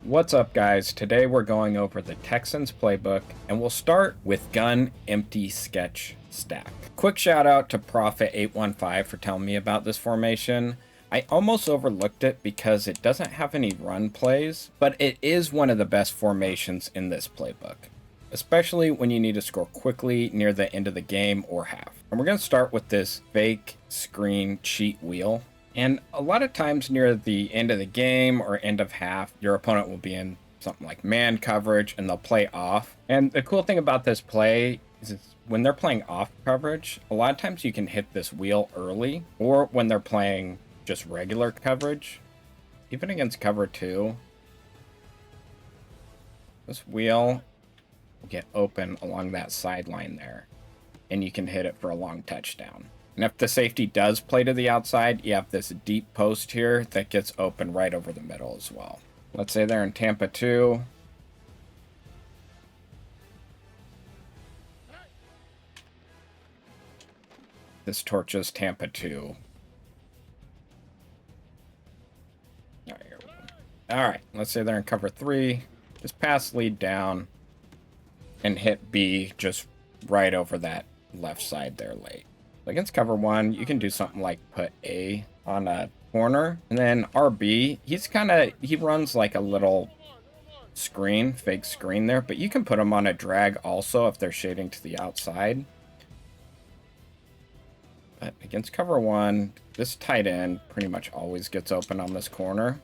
What's up, guys? Today we're going over the Texans Playbook, and we'll start with gun empty sketch stack. Quick shout out to Prophet815 for telling me about this formation. I almost overlooked it because it doesn't have any run plays, but it is one of the best formations in this playbook, especially when you need to score quickly near the end of the game or half. And we're going to start with this fake screen cheat wheel. And a lot of times near the end of the game or end of half, your opponent will be in something like man coverage and they'll play off. And the cool thing about this play is when they're playing off coverage, a lot of times you can hit this wheel early, or when they're playing just regular coverage, even against cover 2. This wheel will get open along that sideline there, and you can hit it for a long touchdown. And if the safety does play to the outside, you have this deep post here that gets open right over the middle as well. Let's say they're in Tampa 2. This torches Tampa 2. All right, let's say they're in cover 3. Just pass lead down and hit B just right over that left side there late. Against cover 1, you can do something like put A on a corner, and then RB, he runs like a little screen, fake screen there, but you can put him on a drag also if they're shading to the outside. But against cover 1, this tight end pretty much always gets open on this corner.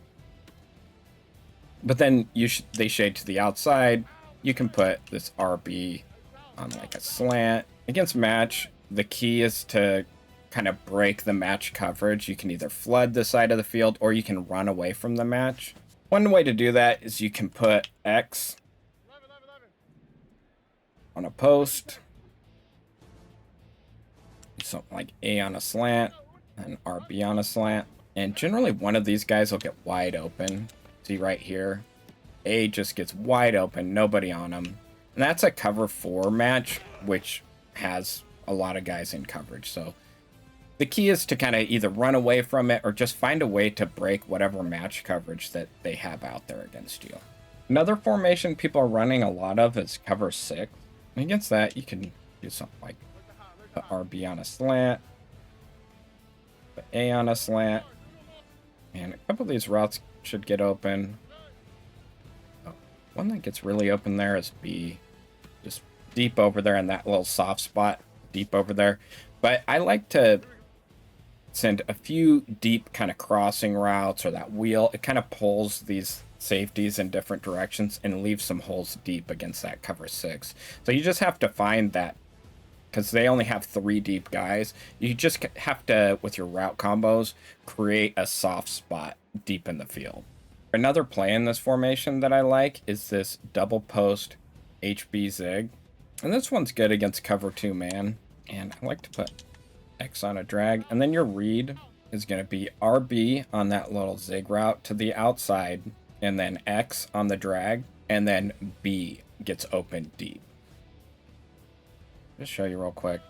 But then they shade to the outside, you can put this RB on like a slant. Against match, the key is to kind of break the match coverage. You can either flood the side of the field or you can run away from the match. One way to do that is you can put X on a post, something like A on a slant, and RB on a slant. And generally one of these guys will get wide open. See right here, A just gets wide open, nobody on him. And that's a cover 4 match, which has a lot of guys in coverage. So the key is to kind of either run away from it or just find a way to break whatever match coverage that they have out there against you. Another formation people are running a lot of is cover 6. And against that, you can do something like put RB on a slant, put A on a slant, and a couple of these routes should get open. Oh, one that gets really open there is B, just deep over there in that little soft spot. Deep over there. But I like to send a few deep kind of crossing routes, or that wheel. It kind of pulls these safeties in different directions and leaves some holes deep against that cover 6. So you just have to find that, because they only have 3 deep guys. You just have to, with your route combos, create a soft spot deep in the field. Another play in this formation that I like is this double post HB zig. And this one's good against cover 2 man. And I like to put X on a drag. And then your read is going to be RB on that little zig route to the outside. And then X on the drag. And then B gets open deep. Just show you real quick.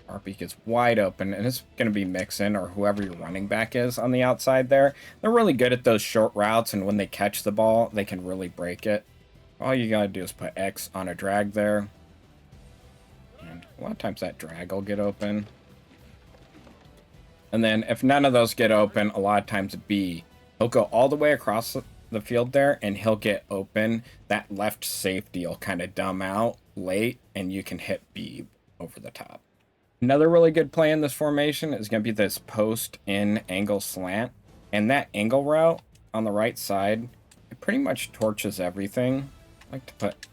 RB gets wide open. And it's going to be Mixon or whoever your running back is on the outside there. They're really good at those short routes. And when they catch the ball, they can really break it. All you gotta do is put X on a drag there. And a lot of times that drag will get open. And then if none of those get open, a lot of times B, he'll go all the way across the field there and he'll get open. That left safety will kind of dumb out late and you can hit B over the top. Another really good play in this formation is going to be this post in angle slant. And that angle route on the right side, it pretty much torches everything. I like to put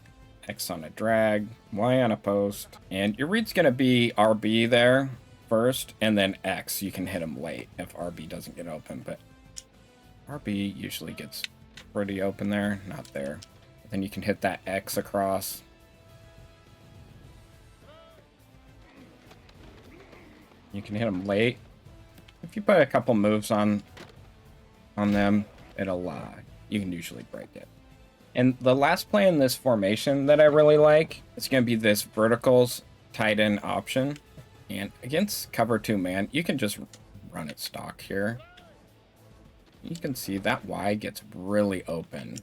X on a drag, Y on a post, and your read's going to be RB there first, and then X. You can hit him late if RB doesn't get open, but RB usually gets pretty open there, not there. Then you can hit that X across. You can hit him late. If you put a couple moves on them, you can usually break it. And the last play in this formation that I really like is going to be this verticals tight end option. And against cover 2 man, you can just run it stock here. You can see that Y gets really open.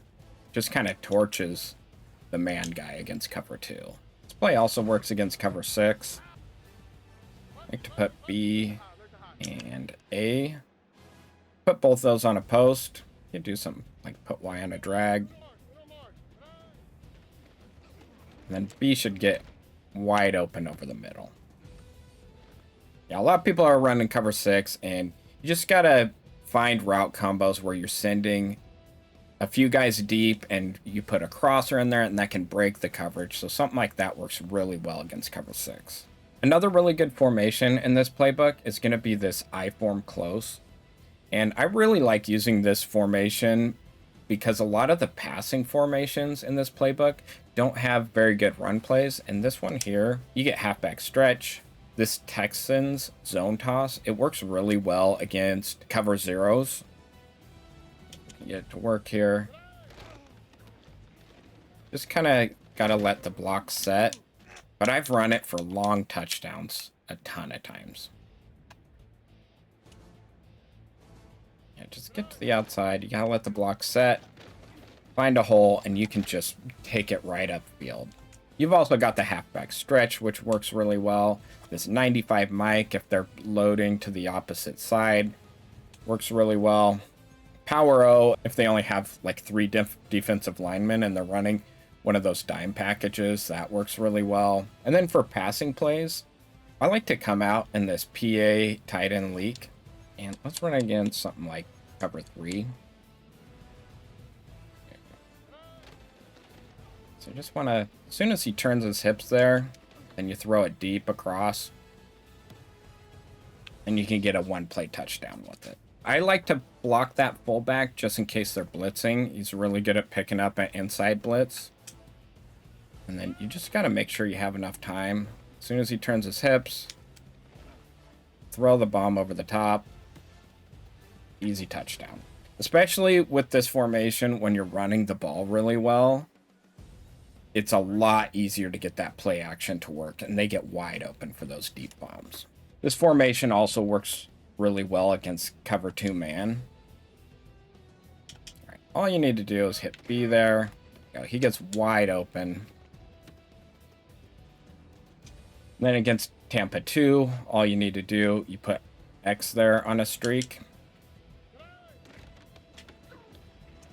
Just kind of torches the man guy against cover 2. This play also works against cover 6. I like to put B and A. Put both those on a post. You do something like put Y on a drag. And then B should get wide open over the middle. Yeah, a lot of people are running cover 6, and you just gotta find route combos where you're sending a few guys deep and you put a crosser in there, and that can break the coverage. So something like that works really well against cover 6. Another really good formation in this playbook is going to be this I form close. And I really like using this formation because a lot of the passing formations in this playbook don't have very good run plays. And this one here, you get halfback stretch. This Texans zone toss, it works really well against cover 0s. Get it to work here. Just kind of got to let the block set. But I've run it for long touchdowns a ton of times. Yeah, just get to the outside. You got to let the block set. Find a hole, and you can just take it right upfield. You've also got the halfback stretch, which works really well. This 95 mic, if they're loading to the opposite side, works really well. Power O, if they only have like 3 defensive linemen and they're running one of those dime packages, that works really well. And then for passing plays, I like to come out in this PA tight end leak. And let's run against something like cover 3. So you just want to, as soon as he turns his hips there, then you throw it deep across. And you can get a 1-play touchdown with it. I like to block that fullback just in case they're blitzing. He's really good at picking up an inside blitz. And then you just got to make sure you have enough time. As soon as he turns his hips, throw the bomb over the top. Easy touchdown. Especially with this formation, when you're running the ball really well, it's a lot easier to get that play action to work, and they get wide open for those deep bombs. This formation also works really well against cover 2 man. All right, all you need to do is hit B there. He gets wide open. Then against Tampa 2, all you need to do, you put X there on a streak.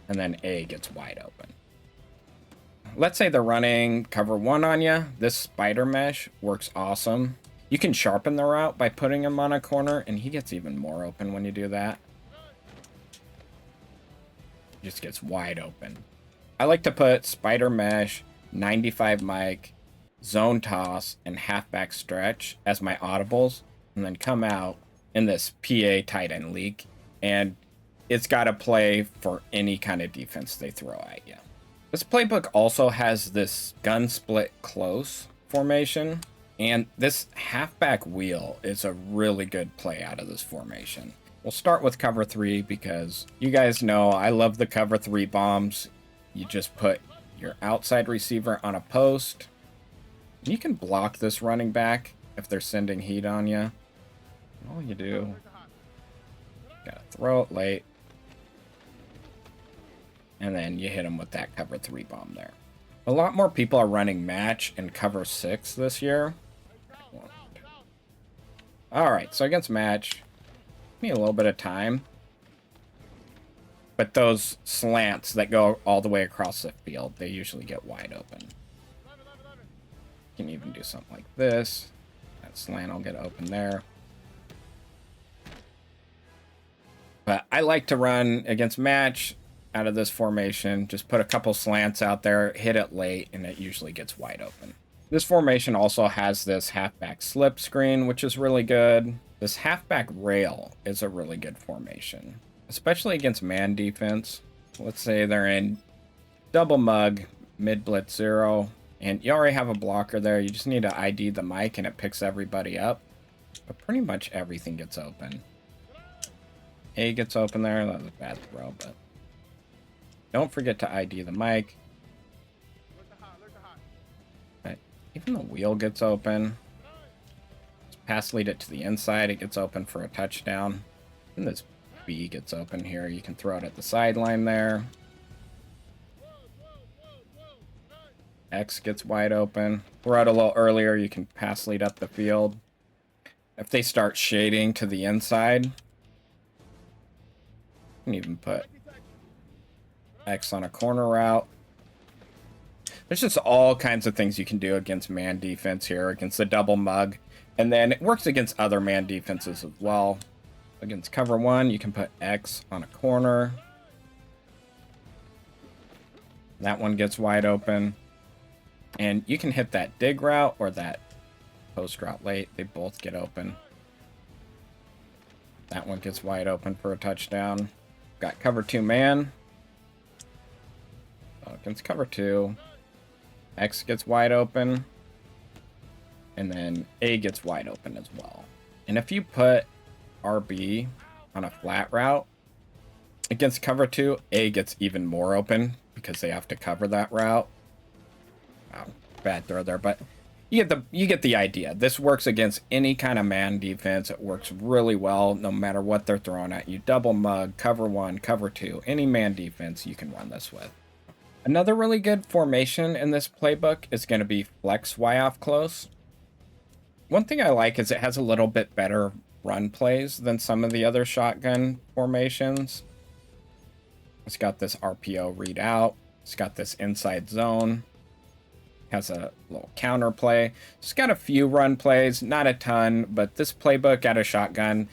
And then A gets wide open. Let's say they're running cover 1 on you. This spider mesh works awesome. You can sharpen the route by putting him on a corner, and he gets even more open when you do that. Just gets wide open. I like to put spider mesh, 95 mic, zone toss, and halfback stretch as my audibles, and then come out in this PA tight end leak, and it's got to play for any kind of defense they throw at you. This playbook also has this gun split close formation, and this halfback wheel is a really good play out of this formation. We'll start with cover 3 because you guys know I love the cover 3 bombs. You just put your outside receiver on a post. You can block this running back if they're sending heat on you. All you do, gotta throw it late. And then you hit them with that cover 3 bomb there. A lot more people are running match and cover 6 this year. Alright, so against match, give me a little bit of time. But those slants that go all the way across the field, they usually get wide open. You can even do something like this. That slant will get open there. But I like to run against match out of this formation. Just put a couple slants out there, hit it late, and it usually gets wide open. This formation also has this halfback slip screen, which is really good. This halfback rail is a really good formation, especially against man defense. Let's say they're in double mug, mid blitz 0, and you already have a blocker there. You just need to ID the mic and it picks everybody up. But pretty much everything gets open. A gets open there. That was a bad throw, but don't forget to ID the mic. But even the wheel gets open. Just pass lead it to the inside. It gets open for a touchdown. And this B gets open here. You can throw it at the sideline there. X gets wide open. Throw it a little earlier. You can pass lead up the field. If they start shading to the inside, you can even put X on a corner route. There's just all kinds of things you can do against man defense here, against the double mug. And then it works against other man defenses as well. Against cover one, you can put X on a corner. That one gets wide open. And you can hit that dig route or that post route late. They both get open. That one gets wide open for a touchdown. Got cover two man. Against cover two, X gets wide open. And then A gets wide open as well. And if you put RB on a flat route, against cover two, A gets even more open because they have to cover that route. Wow, bad throw there, but you get the idea. This works against any kind of man defense. It works really well no matter what they're throwing at you. Double mug, cover one, cover two, any man defense you can run this with. Another really good formation in this playbook is going to be flex Y off close. One thing I like is it has a little bit better run plays than some of the other shotgun formations. It's got this RPO read out. It's got this inside zone. Has a little counter play. It's got a few run plays, not a ton, but this playbook out of shotgun,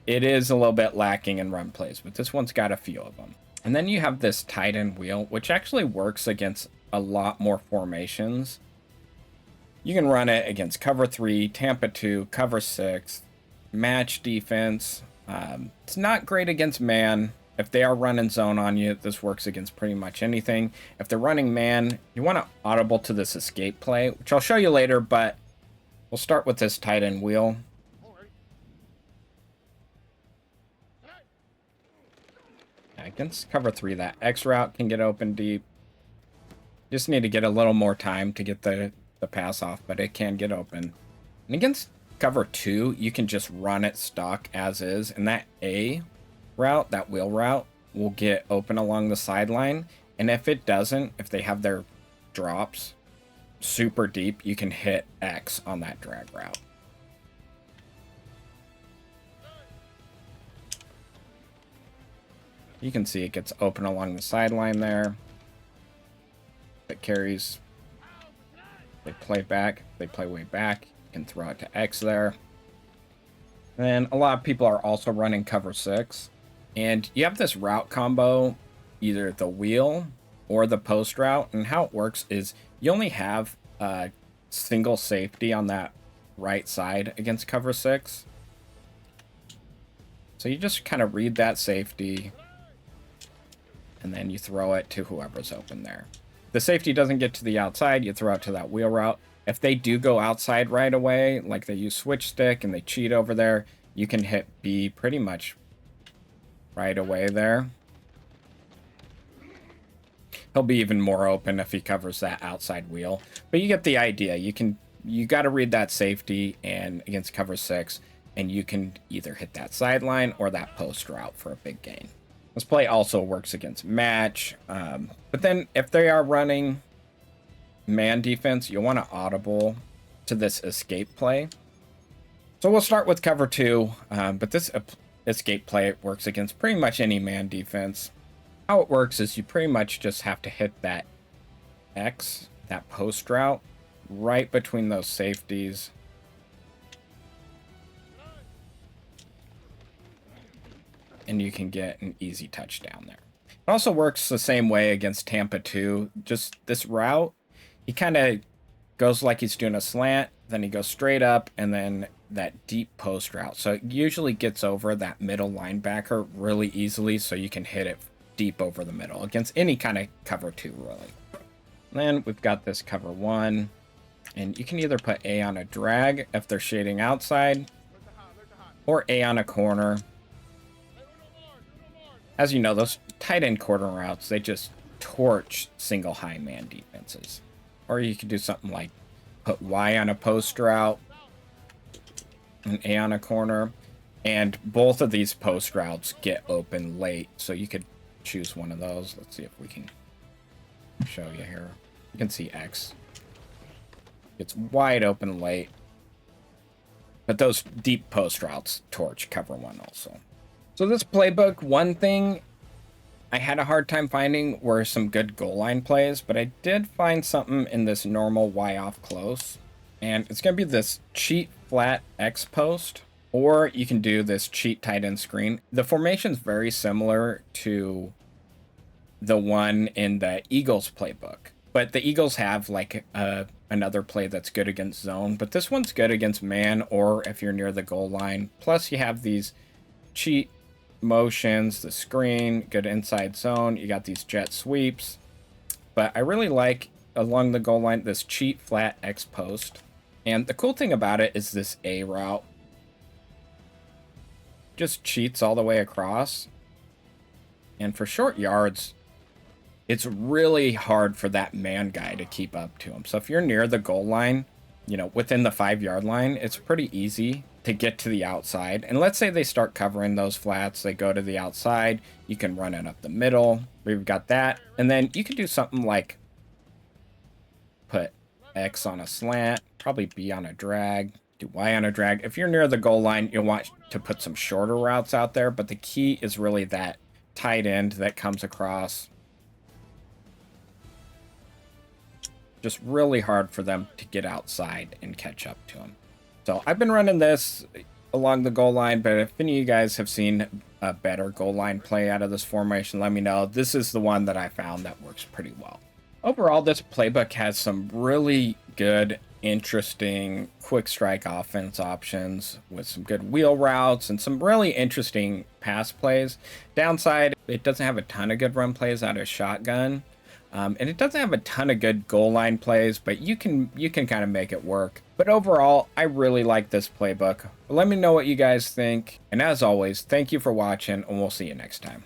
it is a little bit lacking in run plays, but this one's got a few of them. And then you have this tight end wheel, which actually works against a lot more formations. You can run it against cover 3, Tampa 2, cover 6, match defense. It's not great against man. If they are running zone on you, this works against pretty much anything. If they're running man, you want to audible to this escape play, which I'll show you later, but we'll start with this tight end wheel. Against cover 3, that X route can get open deep. Just need to get a little more time to get the pass off, but it can get open. And against cover 2, you can just run it stock as is, and that A route, that wheel route, will get open along the sideline. And if it doesn't, if they have their drops super deep, you can hit X on that drag route. You can see it gets open along the sideline there. It carries. They play back. They play way back. You can throw it to X there. And a lot of people are also running cover 6. And you have this route combo, either the wheel or the post route. And how it works is you only have a single safety on that right side against cover 6. So you just kind of read that safety. And then you throw it to whoever's open there. The safety doesn't get to the outside, you throw it to that wheel route. If they do go outside right away, like they use switch stick and they cheat over there, you can hit B pretty much right away there. He'll be even more open if he covers that outside wheel. But you get the idea. You got to read that safety and against cover 6, and you can either hit that sideline or that post route for a big gain. This play also works against match, but then if they are running man defense, you'll want to audible to this escape play. So we'll start with cover 2, but this escape play works against pretty much any man defense. How it works is you pretty much just have to hit that X, that post route, right between those safeties. And you can get an easy touchdown there. It also works the same way against Tampa 2. Just this route, he kind of goes like he's doing a slant, then he goes straight up, and then that deep post route. So it usually gets over that middle linebacker really easily, so you can hit it deep over the middle against any kind of cover 2, really. And then we've got this cover 1, and you can either put A on a drag if they're shading outside, or A on a corner. As you know, those tight end corner routes, they just torch single high man defenses. Or you could do something like put Y on a post route, and A on a corner. And both of these post routes get open late, so you could choose one of those. Let's see if we can show you here. You can see X. It's wide open late. But those deep post routes, torch, cover one also. So this playbook, one thing I had a hard time finding were some good goal line plays, but I did find something in this normal Y off close. And it's going to be this cheat flat X post, or you can do this cheat tight end screen. The formation's very similar to the one in the Eagles playbook, but the Eagles have like another play that's good against zone, but this one's good against man or if you're near the goal line. Plus you have these cheat motions, the screen, good inside zone. You got these jet sweeps, but I really like along the goal line this cheat flat X post. And the cool thing about it is this A route just cheats all the way across. And for short yards, it's really hard for that man guy to keep up to him. So if you're near the goal line, you know, within the 5-yard line, it's pretty easy to get to the outside. And let's say they start covering those flats, they go to the outside, you can run it up the middle. We've got that. And then you could do something like put X on a slant, probably B on a drag, do Y on a drag. If you're near the goal line, you'll want to put some shorter routes out there, but the key is really that tight end that comes across. Just really hard for them to get outside and catch up to him. So I've been running this along the goal line, but if any of you guys have seen a better goal line play out of this formation, let me know. This is the one that I found that works pretty well. Overall, this playbook has some really good, interesting, quick strike offense options with some good wheel routes and some really interesting pass plays. Downside, it doesn't have a ton of good run plays out of shotgun. And it doesn't have a ton of good goal line plays, but you can kind of make it work. But overall, I really like this playbook. Let me know what you guys think. And as always, thank you for watching, and we'll see you next time.